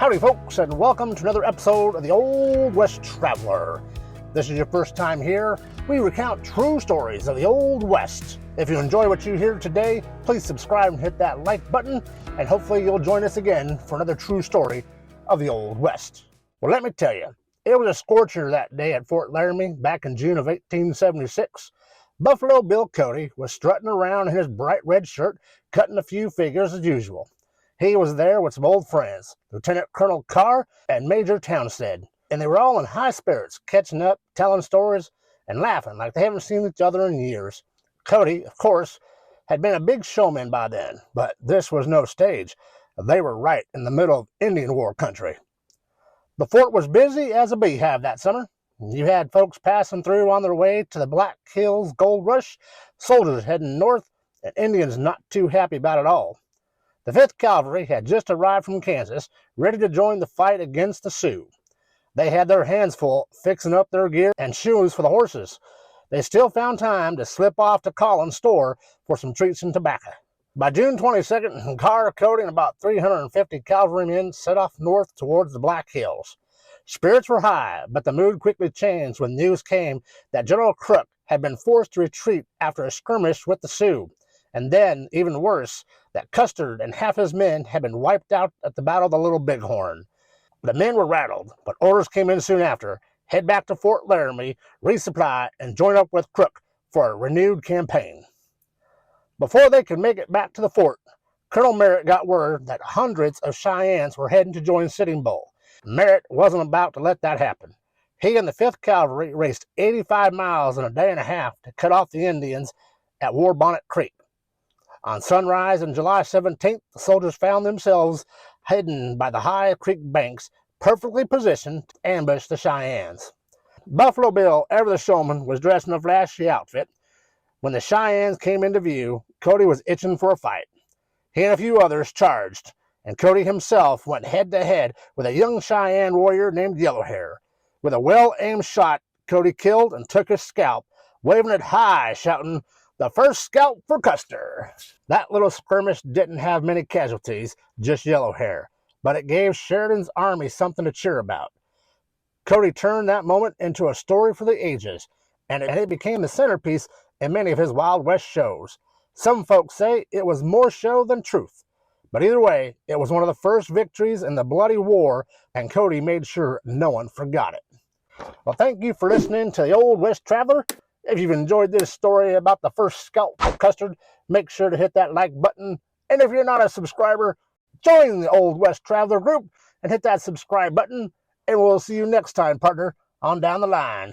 Howdy folks, and welcome to another episode of the Old West Traveler. If this is your first time here, we recount true stories of the Old West. If you enjoy what you hear today, please subscribe and hit that like button, and hopefully you'll join us again for another true story of the Old West. Well, let me tell you, it was a scorcher that day at Fort Laramie back in June of 1876. Buffalo Bill Cody was strutting around in his bright red shirt, cutting a few figures as usual. He was there with some old friends, Lieutenant Colonel Carr and Major Townsend, and they were all in high spirits, catching up, telling stories, and laughing like they haven't seen each other in years. Cody, of course, had been a big showman by then, but this was no stage. They were right in the middle of Indian War country. The fort was busy as a beehive that summer. You had folks passing through on their way to the Black Hills Gold Rush, soldiers heading north, and Indians not too happy about it all. The 5th Cavalry had just arrived from Kansas, ready to join the fight against the Sioux. They had their hands full fixing up their gear and shoes for the horses. They still found time to slip off to Collins' store for some treats and tobacco. By June 22nd, Carr, Cody, and about 350 cavalrymen set off north towards the Black Hills. Spirits were high, but the mood quickly changed when news came that General Crook had been forced to retreat after a skirmish with the Sioux. And then, even worse, that Custer and half his men had been wiped out at the Battle of the Little Bighorn. The men were rattled, but orders came in soon after. Head back to Fort Laramie, resupply, and join up with Crook for a renewed campaign. Before they could make it back to the fort, Colonel Merritt got word that hundreds of Cheyennes were heading to join Sitting Bull. Merritt wasn't about to let that happen. He and the 5th Cavalry raced 85 miles in a day and a half to cut off the Indians at Warbonnet Creek. On sunrise on July 17th, the soldiers found themselves hidden by the high creek banks, perfectly positioned to ambush the Cheyennes. Buffalo Bill, ever the showman, was dressed in a flashy outfit. When the Cheyennes came into view, Cody was itching for a fight. He and a few others charged, and Cody himself went head-to-head with a young Cheyenne warrior named Yellowhair. With a well-aimed shot, Cody killed and took his scalp, waving it high, shouting, "The first scalp for Custer." That little skirmish didn't have many casualties, just Yellowhair, but it gave Sheridan's army something to cheer about. Cody turned that moment into a story for the ages, and it became the centerpiece in many of his Wild West shows. Some folks say it was more show than truth, but either way, it was one of the first victories in the bloody war, and Cody made sure no one forgot it. Well, thank you for listening to the Old West Traveler. If you've enjoyed this story about the first scalp for Custer, make sure to hit that like button. And if you're not a subscriber, join the Old West Traveler group and hit that subscribe button. And we'll see you next time, partner, on down the line.